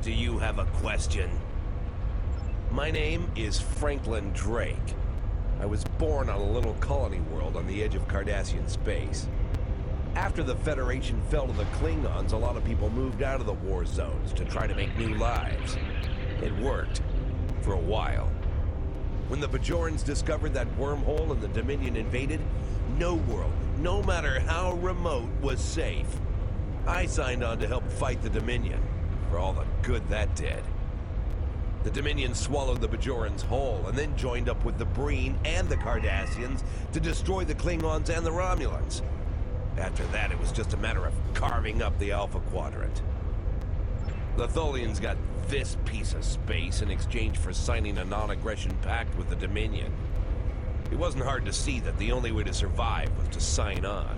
Do you have a question? My name is Franklin Drake. I was born on a little colony world on the edge of Cardassian space. After the Federation fell to the Klingons, a lot of people moved out of the war zones to try to make new lives. It worked. For a while. When the Bajorans discovered that wormhole and the Dominion invaded, no world, no matter how remote, was safe. I signed on to help fight the Dominion, for all the good that did. The Dominion swallowed the Bajorans whole, and then joined up with the Breen and the Cardassians to destroy the Klingons and the Romulans. After that, it was just a matter of carving up the Alpha Quadrant. The Tholians got this piece of space in exchange for signing a non-aggression pact with the Dominion. It wasn't hard to see that the only way to survive was to sign on.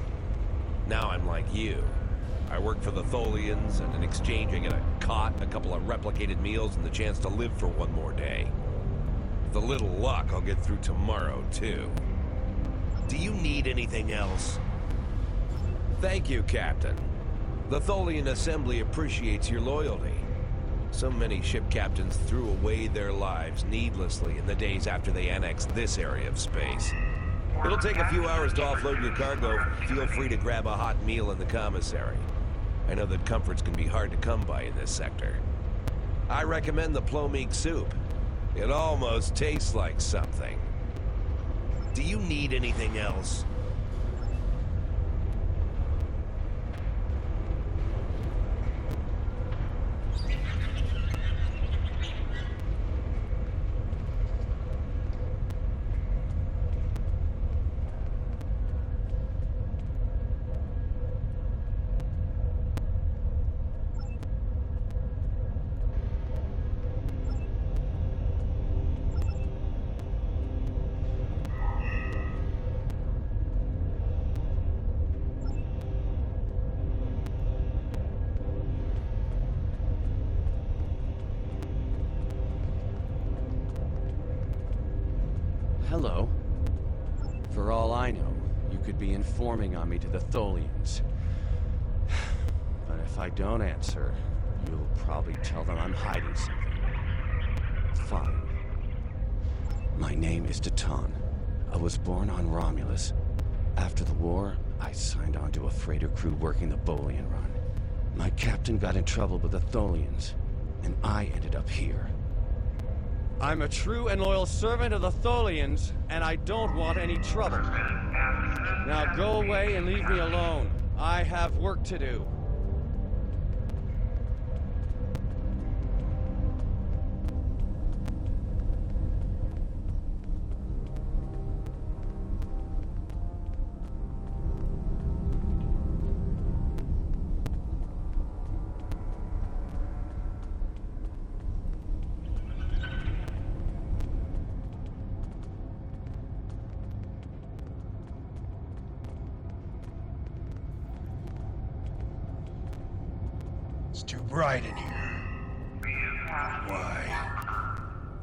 Now I'm like you. I work for the Tholians, and in exchange I get a cot, a couple of replicated meals, and the chance to live for one more day. With a little luck, I'll get through tomorrow, too. Do you need anything else? Thank you, Captain. The Tholian Assembly appreciates your loyalty. So many ship captains threw away their lives needlessly in the days after they annexed this area of space. It'll take a few hours to offload your cargo. Feel free to grab a hot meal in the commissary. I know that comforts can be hard to come by in this sector. I recommend the plomeek soup. It almost tastes like something. Do you need anything else? Hello. For all I know, you could be informing on me to the Tholians. But if I don't answer, you'll probably tell them I'm hiding something. Fine. My name is Datan. I was born on Romulus. After the war, I signed on to a freighter crew working the Bolian run. My captain got in trouble with the Tholians, and I ended up here. I'm a true and loyal servant of the Tholians, and I don't want any trouble. Now go away and leave me alone. I have work to do. It's too bright in here.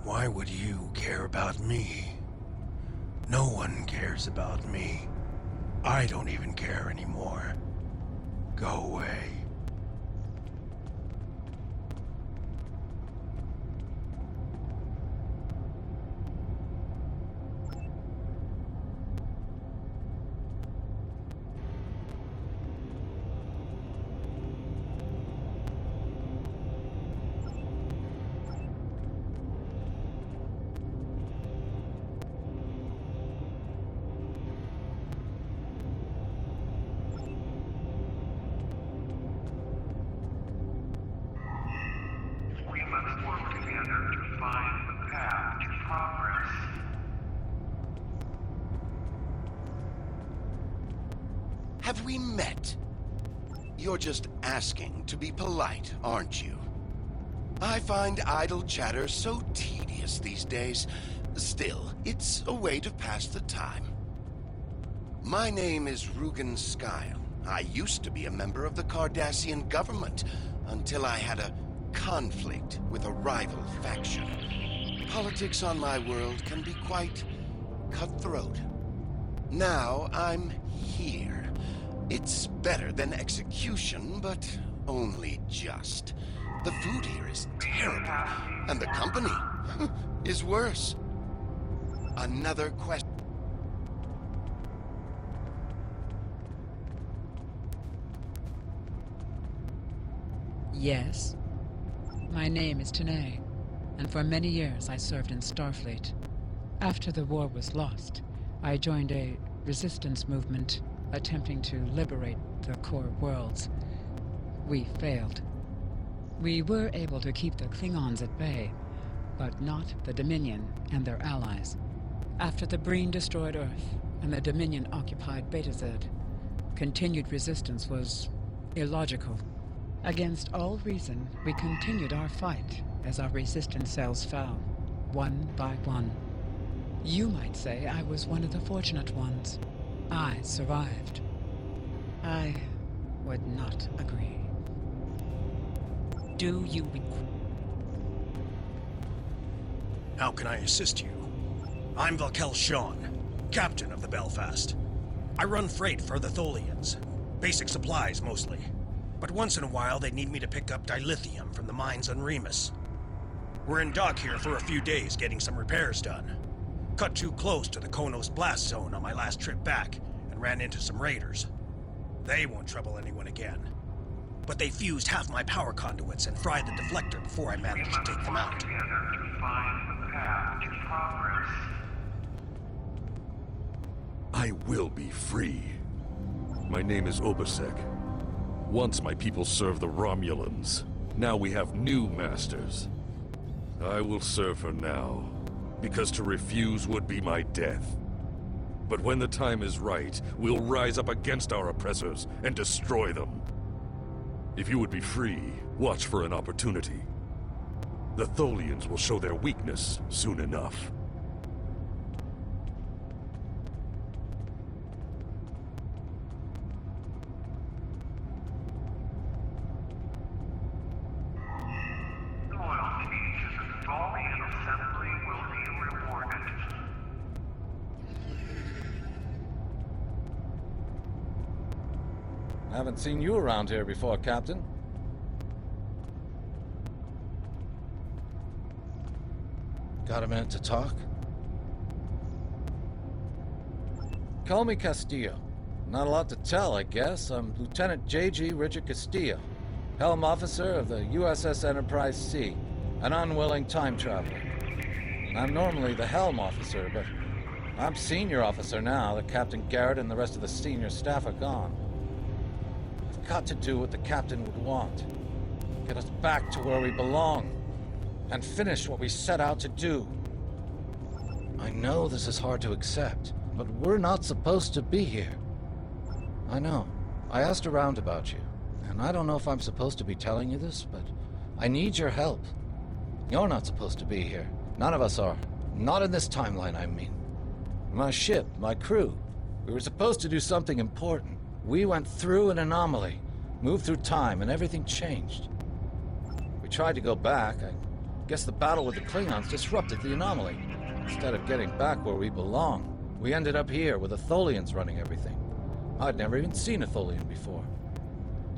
Why would you care about me? No one cares about me. I don't even care anymore. Go away. Have we met? You're just asking to be polite, aren't you? I find idle chatter so tedious these days. Still, it's a way to pass the time. My name is Rugen Skyle. I used to be a member of the Cardassian government until I had a conflict with a rival faction. Politics on my world can be quite cutthroat. Now I'm here. It's better than execution, but only just. The food here is terrible, and the company is worse. Another question. Yes. My name is Tanae, and for many years I served in Starfleet. After the war was lost, I joined a resistance movement attempting to liberate the core worlds. We failed. We were able to keep the Klingons at bay, but not the Dominion and their allies. After the Breen destroyed Earth and the Dominion occupied Betazed, continued resistance was illogical. Against all reason, we continued our fight as our resistance cells fell, one by one. You might say I was one of the fortunate ones. I survived. I would not agree. Do you... How can I assist you? I'm Valkel Shawn, captain of the Belfast. I run freight for the Tholians. Basic supplies, mostly. But once in a while, they need me to pick up dilithium from the mines on Remus. We're in dock here for a few days getting some repairs done. Cut too close to the Konos blast zone on my last trip back, and ran into some raiders. They won't trouble anyone again. But they fused half my power conduits and fried the deflector before I managed to take them out. I will be free. My name is Obasek. Once my people served the Romulans. Now we have new masters. I will serve her now, because to refuse would be my death. But when the time is right, we'll rise up against our oppressors and destroy them. If you would be free, watch for an opportunity. The Tholians will show their weakness soon enough. Haven't seen you around here before, Captain. Got a minute to talk? Call me Castillo. Not a lot to tell, I guess. I'm Lieutenant J.G. Richard Castillo, Helm Officer of the USS Enterprise C, an unwilling time traveler. I'm normally the Helm Officer, but I'm Senior Officer now that Captain Garrett and the rest of the senior staff are gone. I've got to do what the Captain would want. Get us back to where we belong. And finish what we set out to do. I know this is hard to accept, but we're not supposed to be here. I know. I asked around about you, and I don't know if I'm supposed to be telling you this, but I need your help. You're not supposed to be here. None of us are. Not in this timeline, I mean. My ship, my crew, we were supposed to do something important. We went through an anomaly, moved through time, and everything changed. We tried to go back. I guess the battle with the Klingons disrupted the anomaly. Instead of getting back where we belong, we ended up here with the Tholians running everything. I'd never even seen a Tholian before.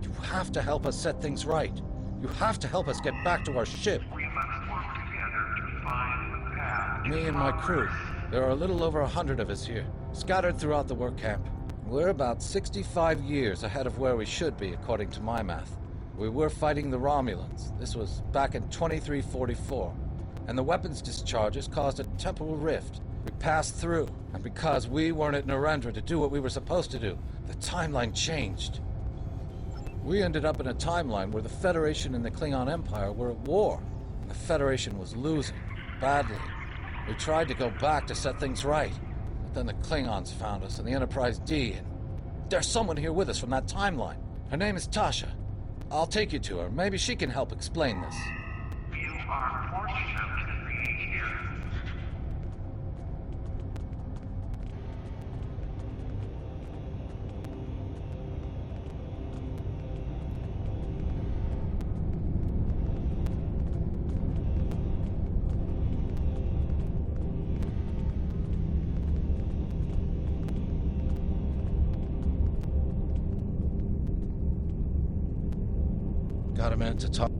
You have to help us set things right. You have to help us get back to our ship. We must work together to find the path. Me and my crew. There are a little over 100 of us here, scattered throughout the work camp. We're about 65 years ahead of where we should be, according to my math. We were fighting the Romulans. This was back in 2344. And the weapons discharges caused a temporal rift. We passed through, and because we weren't at Narendra to do what we were supposed to do, the timeline changed. We ended up in a timeline where the Federation and the Klingon Empire were at war, and the Federation was losing, badly. We tried to go back to set things right, but then the Klingons found us in the Enterprise D, and there's someone here with us from that timeline. Her name is Tasha. I'll take you to her. Maybe she can help explain this. You are fortunate to be here. Got a minute to talk?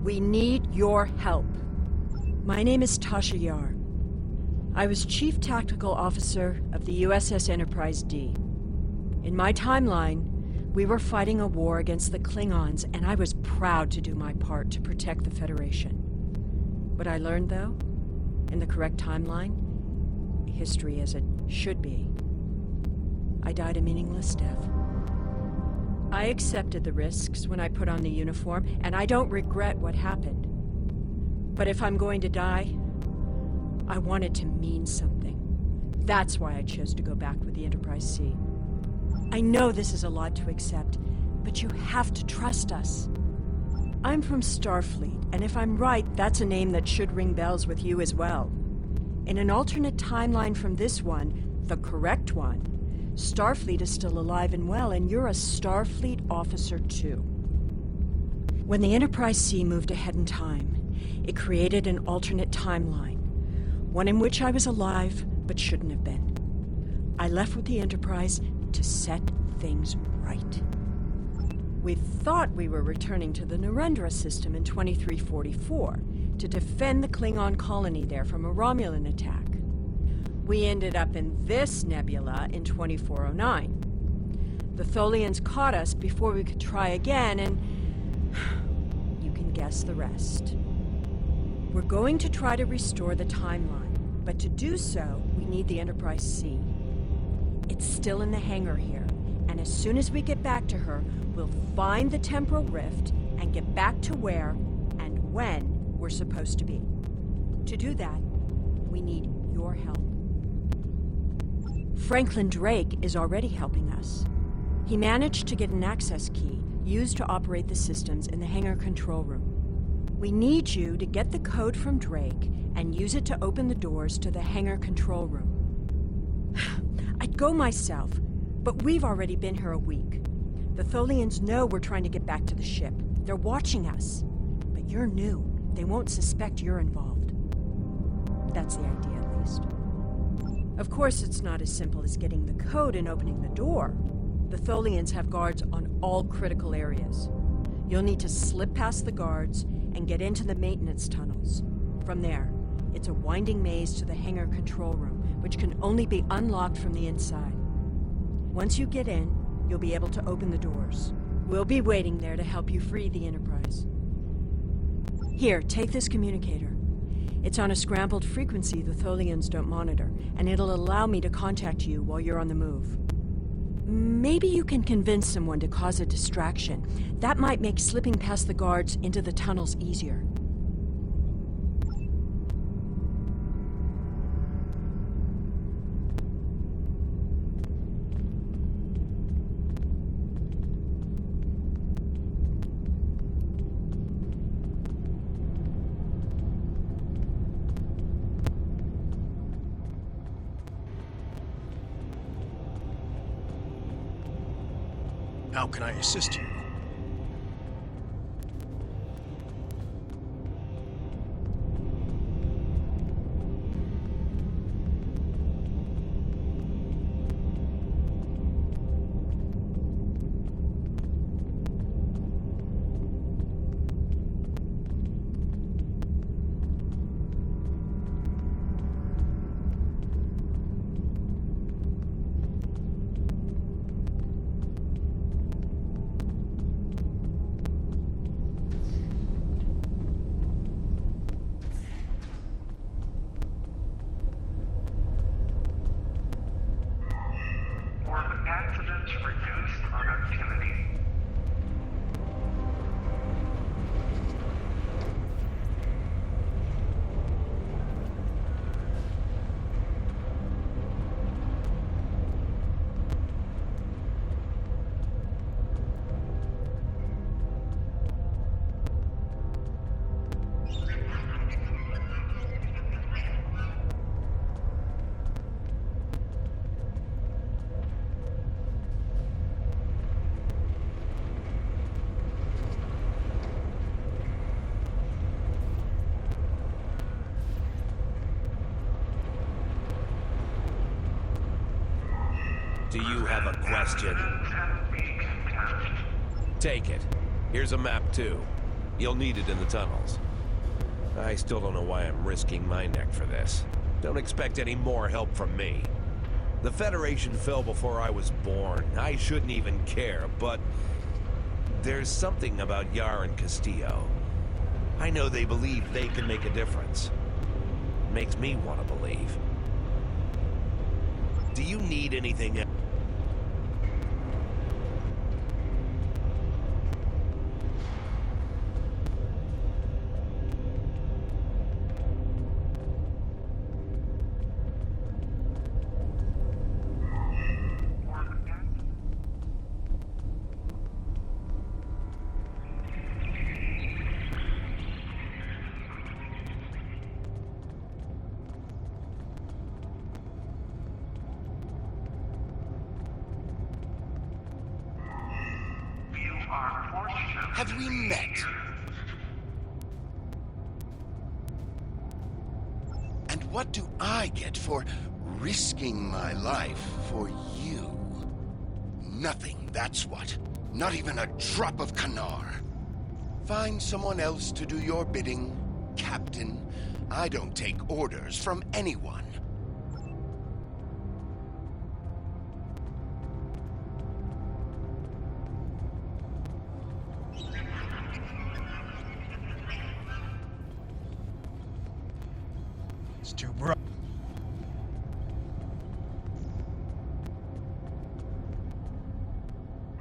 We need your help. My name is Tasha Yar. I was Chief Tactical Officer of the USS Enterprise D. In my timeline, we were fighting a war against the Klingons, and I was proud to do my part to protect the Federation. What I learned, though, in the correct timeline, history as it should be, I died a meaningless death. I accepted the risks when I put on the uniform, and I don't regret what happened. But if I'm going to die, I want it to mean something. That's why I chose to go back with the Enterprise C. I know this is a lot to accept, but you have to trust us. I'm from Starfleet, and if I'm right, that's a name that should ring bells with you as well. In an alternate timeline from this one, the correct one, Starfleet is still alive and well, and you're a Starfleet officer too. When the Enterprise C moved ahead in time, it created an alternate timeline, one in which I was alive but shouldn't have been. I left with the Enterprise to set things right. We thought we were returning to the Narendra system in 2344 to defend the Klingon colony there from a Romulan attack. We ended up in this nebula in 2409. The Tholians caught us before we could try again, and you can guess the rest. We're going to try to restore the timeline, but to do so, we need the Enterprise C. It's still in the hangar here, and as soon as we get back to her, we'll find the temporal rift and get back to where and when we're supposed to be. To do that, we need your help. Franklin Drake is already helping us. He managed to get an access key used to operate the systems in the hangar control room. We need you to get the code from Drake and use it to open the doors to the hangar control room. I'd go myself, but we've already been here a week. The Tholians know we're trying to get back to the ship. They're watching us. But you're new. They won't suspect you're involved. That's the idea, at least. Of course, it's not as simple as getting the code and opening the door. The Tholians have guards on all critical areas. You'll need to slip past the guards and get into the maintenance tunnels. From there, it's a winding maze to the hangar control room, which can only be unlocked from the inside. Once you get in, you'll be able to open the doors. We'll be waiting there to help you free the Enterprise. Here, take this communicator. It's on a scrambled frequency the Tholians don't monitor, and it'll allow me to contact you while you're on the move. Maybe you can convince someone to cause a distraction. That might make slipping past the guards into the tunnels easier. How can I assist you? Accidents reduced on activity. Do you have a question? Take it. Here's a map, too. You'll need it in the tunnels. I still don't know why I'm risking my neck for this. Don't expect any more help from me. The Federation fell before I was born. I shouldn't even care, but there's something about Yar and Castillo. I know they believe they can make a difference. It makes me want to believe. Do you need anything else? Have we met? And what do I get for risking my life for you? Nothing, that's what. Not even a drop of Kanar. Find someone else to do your bidding, Captain. I don't take orders from anyone. It's too bright.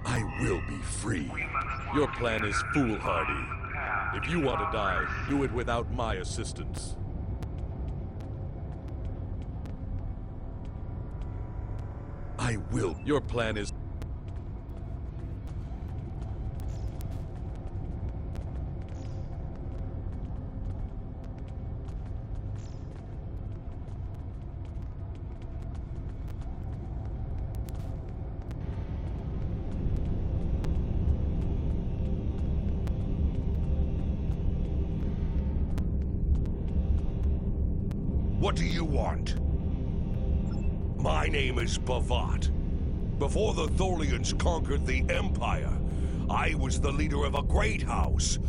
I will be free. Your plan is foolhardy. If you want to die, do it without my assistance. I will. Your plan is... What do you want? My name is Bavat. Before the Tholians conquered the Empire, I was the leader of a great house.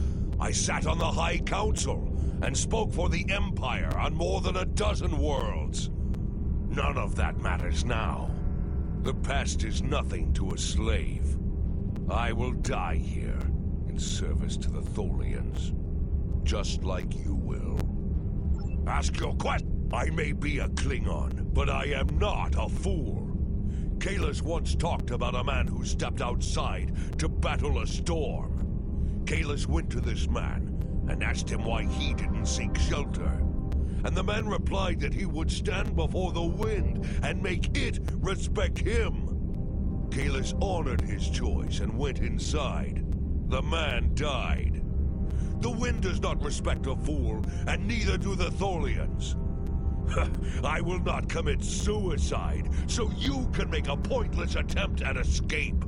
I sat on the High Council and spoke for the Empire on more than a dozen worlds. None of that matters now. The past is nothing to a slave. I will die here in service to the Tholians, just like you will. Ask your question. I may be a Klingon, but I am not a fool. Kahless once talked about a man who stepped outside to battle a storm. Kahless went to this man and asked him why he didn't seek shelter. And the man replied that he would stand before the wind and make it respect him. Kahless honored his choice and went inside. The man died. The wind does not respect a fool, and neither do the Tholians. I will not commit suicide, so you can make a pointless attempt at escape.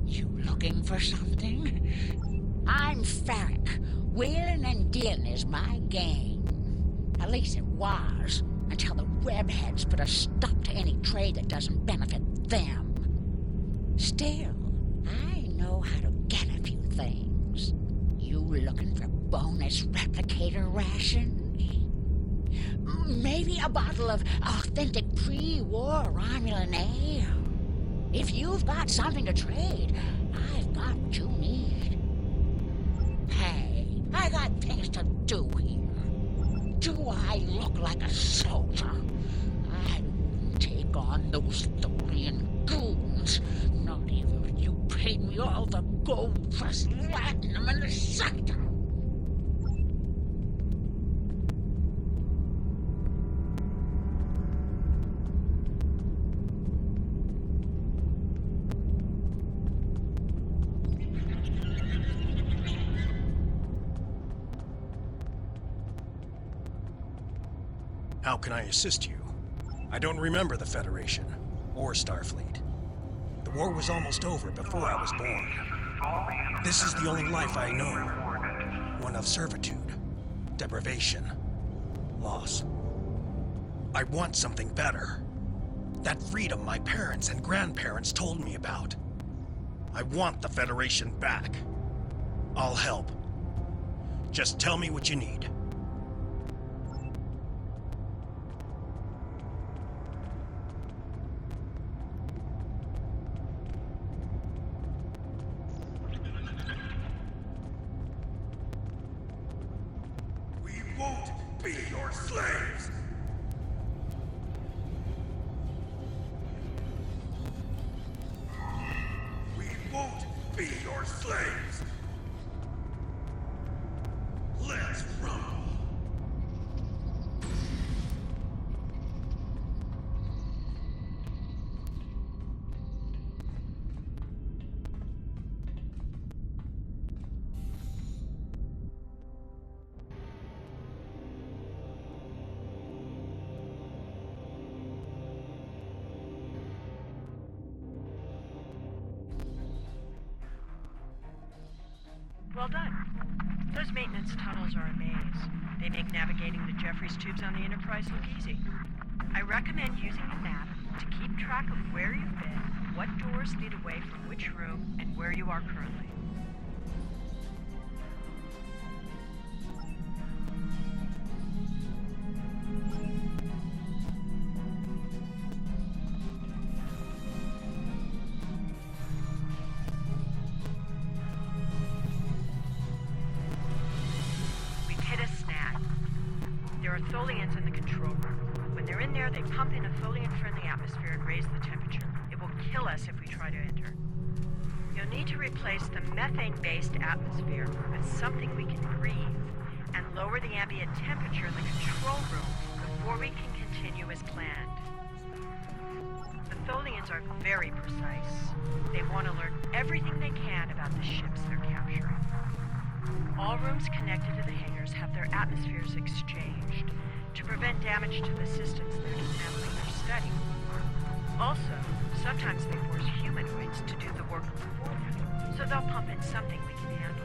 You looking for something? I'm Farrick. Wheeling and dealing is my game. At least it was, until the webheads put a stop to any trade that doesn't benefit them. Still, I know how to get a few things. You looking for bonus replicator rations? Maybe a bottle of authentic pre-war Romulan ale? If you've got something to trade, I've got what you need. Hey, I got things to do here. Do I look like a soldier? I wouldn't take on those Tholian goons. Not even if you paid me all the gold plus platinum in the sector. How can I assist you? I don't remember the Federation, or Starfleet. The war was almost over before I was born. This is the only life I know. One of servitude, deprivation, boss. I want something better. That freedom my parents and grandparents told me about. I want the Federation back. I'll help. Just tell me what you need. We won't be your slaves! We won't be your slaves! Let's rumble! Well done. Those maintenance tunnels are a maze. They make navigating the Jeffries tubes on the Enterprise look easy. I recommend using the map to keep track of where you've been, what doors lead away from which room, and where you are currently. We've hit a snag. There are Tholians in the control room. When they're in there, they pump in a Tholian-friendly atmosphere and raise the temperature. It will kill us if we try to enter. You'll need to replace the methane-based atmosphere with something we can breathe and lower the ambient temperature in the control room before we can continue as planned. The Tholians are very precise. They want to learn everything they can about the ships they're capturing. All rooms connected to the hangars have their atmospheres exchanged to prevent damage to the systems they're dismantling or studying. Also, sometimes they force humanoids to do the work for them, so they'll pump in something we can handle.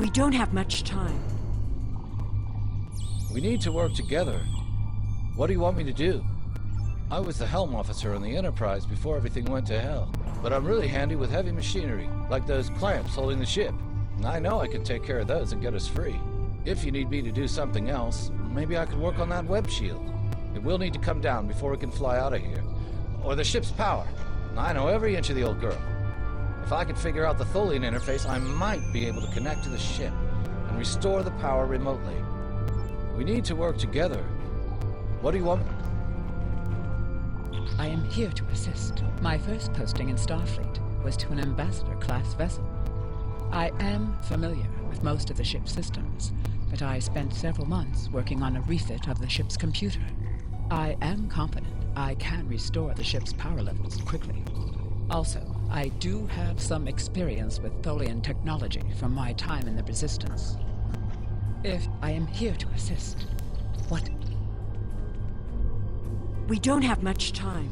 We don't have much time. We need to work together. What do you want me to do? I was the helm officer on the Enterprise before everything went to hell. But I'm really handy with heavy machinery, like those clamps holding the ship. And I know I can take care of those and get us free. If you need me to do something else, maybe I could work on that web shield. It will need to come down before we can fly out of here. Or the ship's power. I know every inch of the old girl. If I could figure out the Tholian interface, I might be able to connect to the ship and restore the power remotely. We need to work together. What do you want? I am here to assist. My first posting in Starfleet was to an ambassador-class vessel. I am familiar with most of the ship's systems, but I spent several months working on a refit of the ship's computer. I am confident I can restore the ship's power levels quickly. Also, I do have some experience with Tholian technology from my time in the Resistance. If I am here to assist, what? We don't have much time.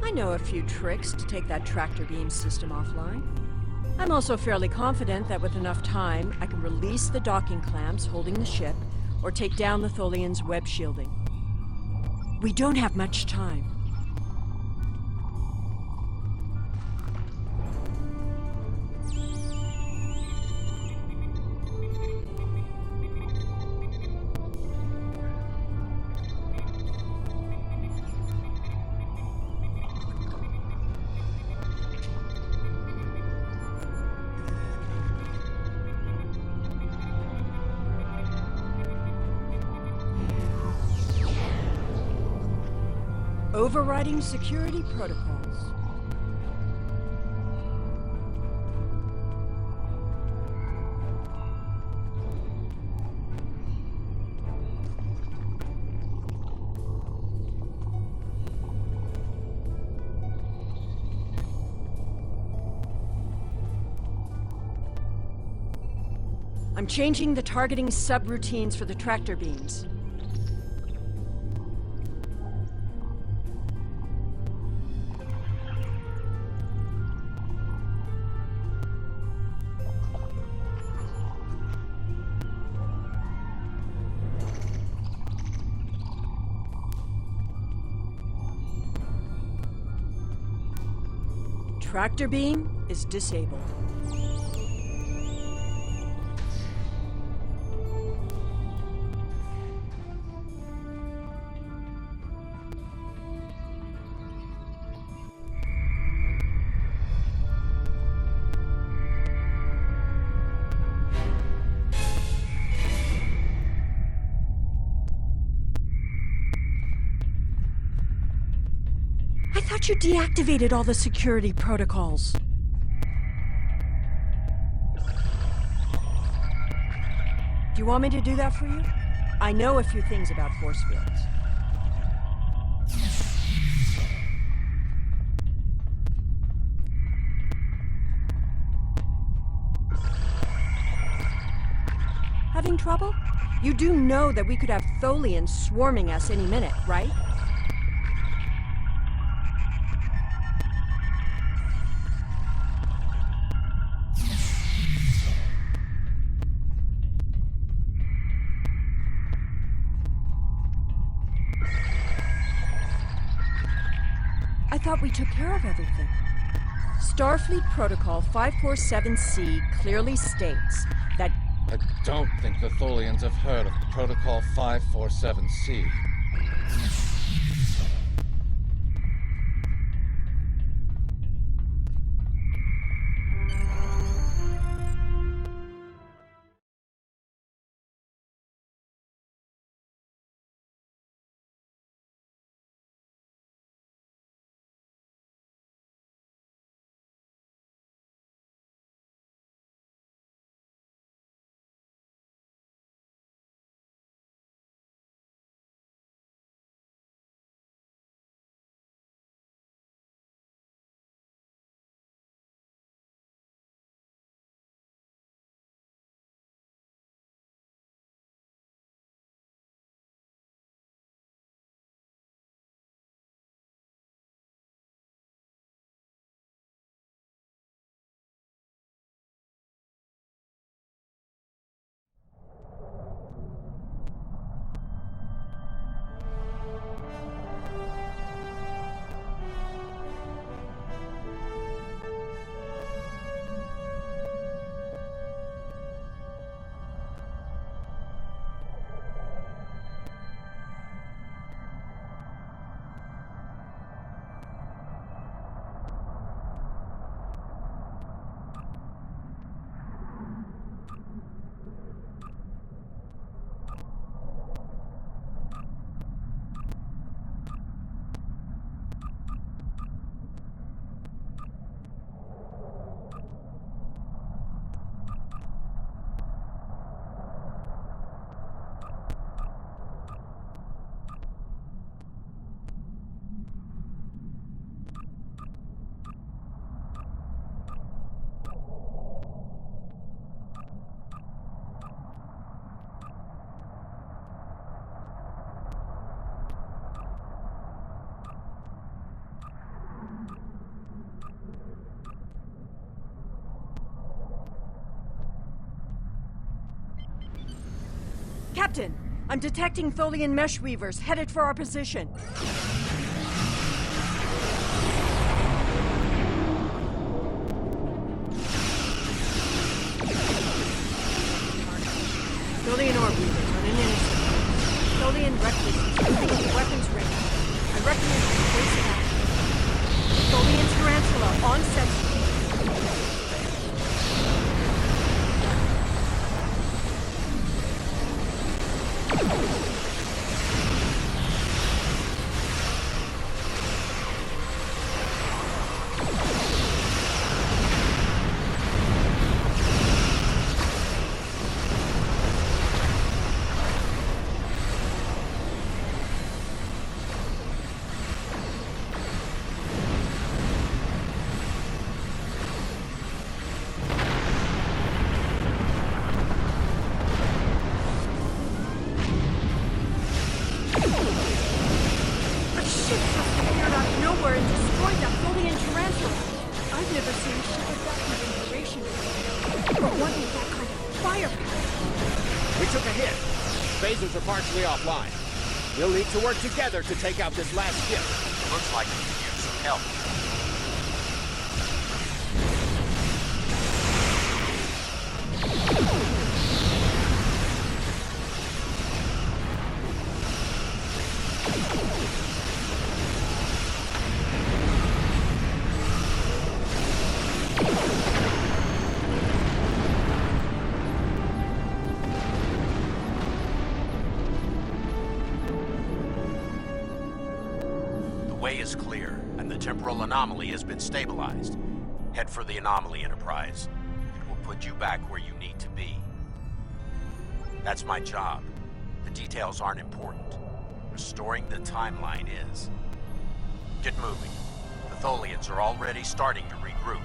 I know a few tricks to take that tractor beam system offline. I'm also fairly confident that with enough time, I can release the docking clamps holding the ship, or take down the Tholians' web shielding. We don't have much time. Overriding security protocols. I'm changing the targeting subroutines for the tractor beams. Tractor beam is disabled. I thought you deactivated all the security protocols. Do you want me to do that for you? I know a few things about force fields. Having trouble? You do know that we could have Tholians swarming us any minute, right? I thought we took care of everything. Starfleet Protocol 547C clearly states that... I don't think the Tholians have heard of Protocol 547C. Captain, I'm detecting Tholian mesh weavers headed for our position. Tholian orb weavers on an intercept. Tholian recluse moving into weapons range. I recommend you face it out. Tholian tarantula on set. Phasers are partially offline. We'll need to work together to take out this last ship. Looks like we can use some help. Is clear, and the temporal anomaly has been stabilized. Head for the anomaly, Enterprise. It will put you back where you need to be. That's my job. The details aren't important. Restoring the timeline is. Get moving. The Tholians are already starting to regroup.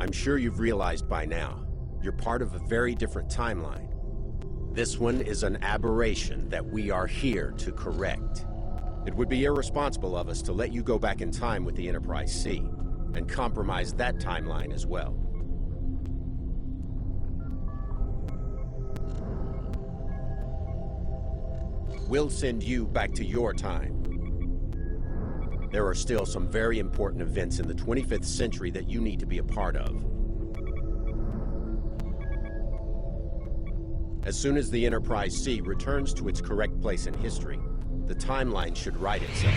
I'm sure you've realized by now, you're part of a very different timeline. This one is an aberration that we are here to correct. It would be irresponsible of us to let you go back in time with the Enterprise C, and compromise that timeline as well. We'll send you back to your time. There are still some very important events in the 25th century that you need to be a part of. As soon as the Enterprise C returns to its correct place in history, the timeline should right itself.